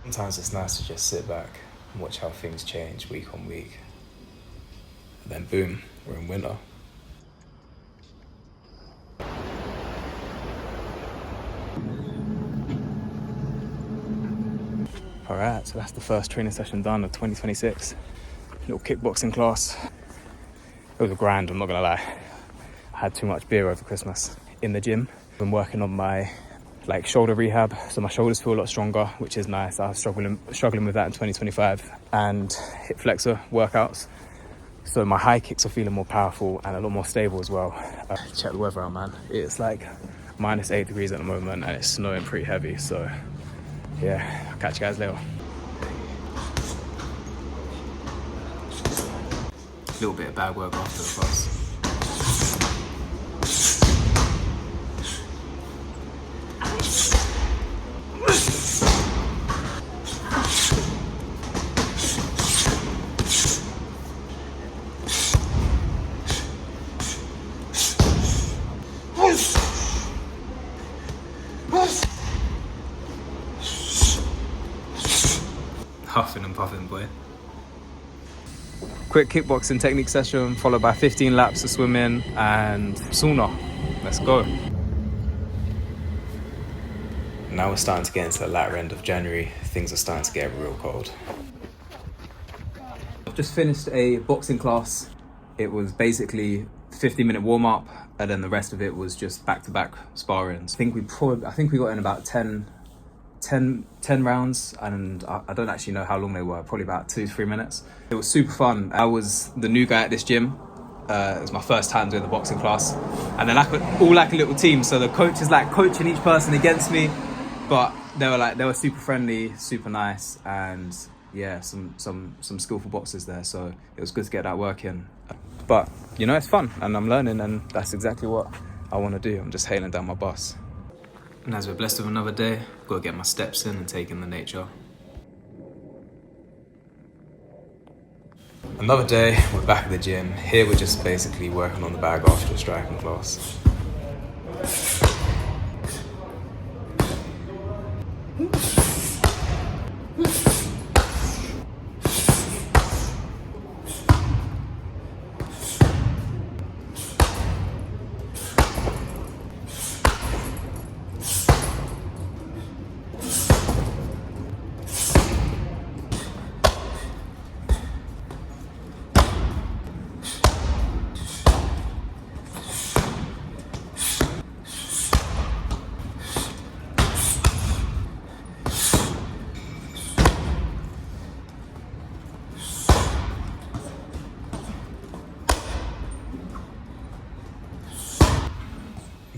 Sometimes it's nice to just sit back and watch how things change week on week. And then boom, we're in winter. All right, so that's the first training session done of 2026. Little kickboxing class. It was a grind, I'm not gonna lie. I had too much beer over Christmas. In the gym, been working on my shoulder rehab, so my shoulders feel a lot stronger, which is nice. I was struggling with that in 2025, and hip flexor workouts. So my high kicks are feeling more powerful and a lot more stable as well. Check the weather out, man. It's like -8 degrees at the moment and it's snowing pretty heavy. So yeah, I'll catch you guys later. A little bit of bad work after the class. Huffing and puffing, boy. Quick kickboxing technique session followed by 15 laps of swimming and sauna. Let's go. Now we're starting to get into the latter end of January. Things are starting to get real cold. I've just finished a boxing class. It was basically 50-minute warm-up, and then the rest of it was just back-to-back sparring. I think we got in about 10 rounds, and I don't actually know how long they were, probably about 2-3 minutes. It was super fun. I was the new guy at this gym. It was my first time doing the boxing class, and they're all like a little team, so the coach is like coaching each person against me, but they were super friendly, super nice, and yeah, some skillful boxers there, so it was good to get that work in. But you know, it's fun and I'm learning, and that's exactly what I want to do. I'm just hailing down my bus. And as we're blessed with another day, I've got to get my steps in and take in the nature. Another day, we're back at the gym. Here we're just basically working on the bag after a striking class.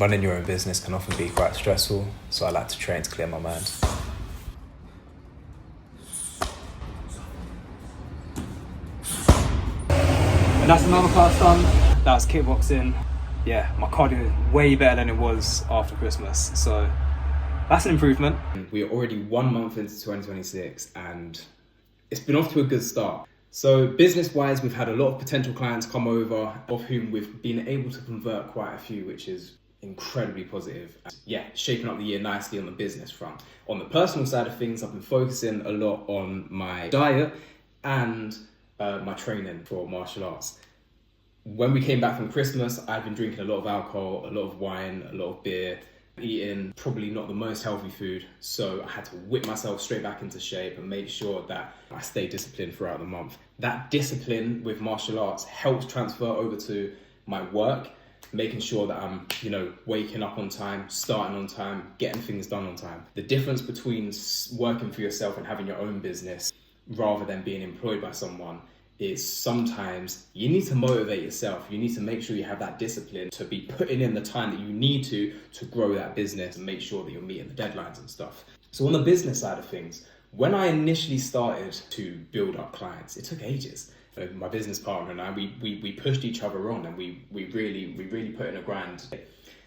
Running your own business can often be quite stressful, so I like to train to clear my mind. And that's another class done. That's kickboxing. Yeah, my cardio is way better than it was after Christmas, so that's an improvement. We're already 1 month into 2026 and it's been off to a good start. So business-wise, we've had a lot of potential clients come over, of whom we've been able to convert quite a few, which is incredibly positive. Yeah, shaping up the year nicely on the business front. On the personal side of things, I've been focusing a lot on my diet and my training for martial arts. When we came back from Christmas, I've been drinking a lot of alcohol, a lot of wine, a lot of beer, eating probably not the most healthy food. So I had to whip myself straight back into shape and make sure that I stay disciplined throughout the month. That discipline with martial arts helps transfer over to my work, making sure that I'm, waking up on time, starting on time, getting things done on time. The difference between working for yourself and having your own business rather than being employed by someone is sometimes you need to motivate yourself. You need to make sure you have that discipline to be putting in the time that you need to grow that business and make sure that you're meeting the deadlines and stuff. So on the business side of things, when I initially started to build up clients, it took ages. My business partner and I, we pushed each other on, and we really put in a grind.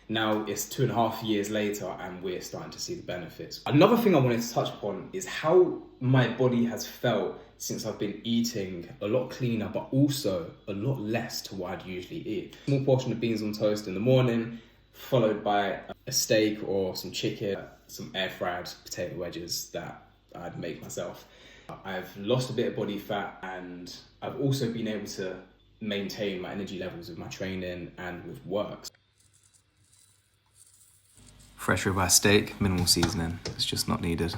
Now it's 2.5 years later and we're starting to see the benefits. Another thing I wanted to touch upon is how my body has felt since I've been eating a lot cleaner, but also a lot less to what I'd usually eat. A small portion of beans on toast in the morning, followed by a steak or some chicken, some air fried potato wedges that I'd make myself. I've lost a bit of body fat, and I've also been able to maintain my energy levels with my training and with work. Fresh ribeye steak, minimal seasoning, it's just not needed.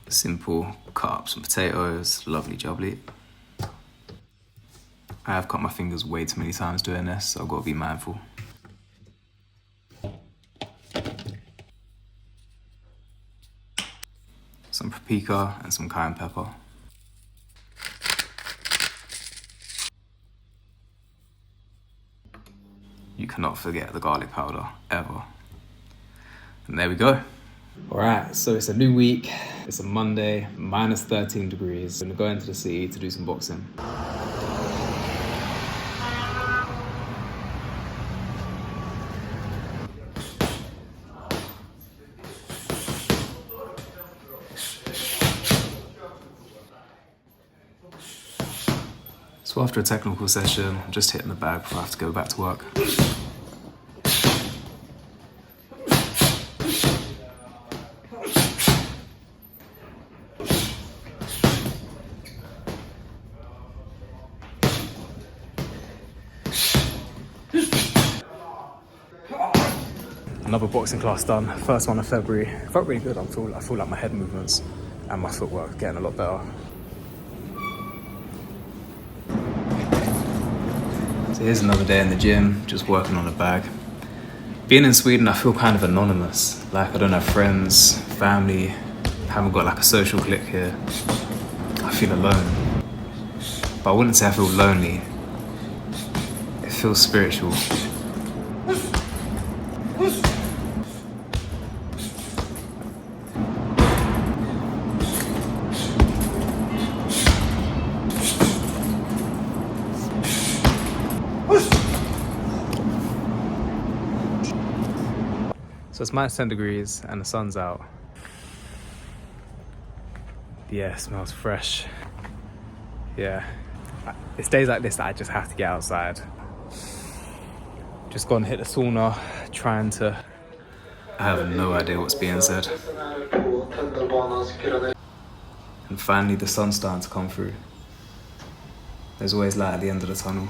Simple, cut up some potatoes, lovely jubbly. I have cut my fingers way too many times doing this, so I've got to be mindful. Some paprika and some cayenne pepper. You cannot forget the garlic powder, ever. And there we go. All right, so it's a new week. It's a Monday, minus 13 degrees. I'm gonna go into the city to do some boxing. So after a technical session, I'm just hitting the bag before I have to go back to work. Another boxing class done, first one of February. Felt really good. I feel like my head movements and my footwork are getting a lot better. So here's another day in the gym, just working on a bag. Being in Sweden, I feel kind of anonymous. Like I don't have friends, family, haven't got like a social clique here. I feel alone. But I wouldn't say I feel lonely. It feels spiritual. So it's minus 10 degrees and the sun's out. Yeah, it smells fresh. Yeah, it's days like this that I just have to get outside. Just gone hit the sauna, trying to... I have no idea what's being said. And finally the sun's starting to come through. There's always light at the end of the tunnel.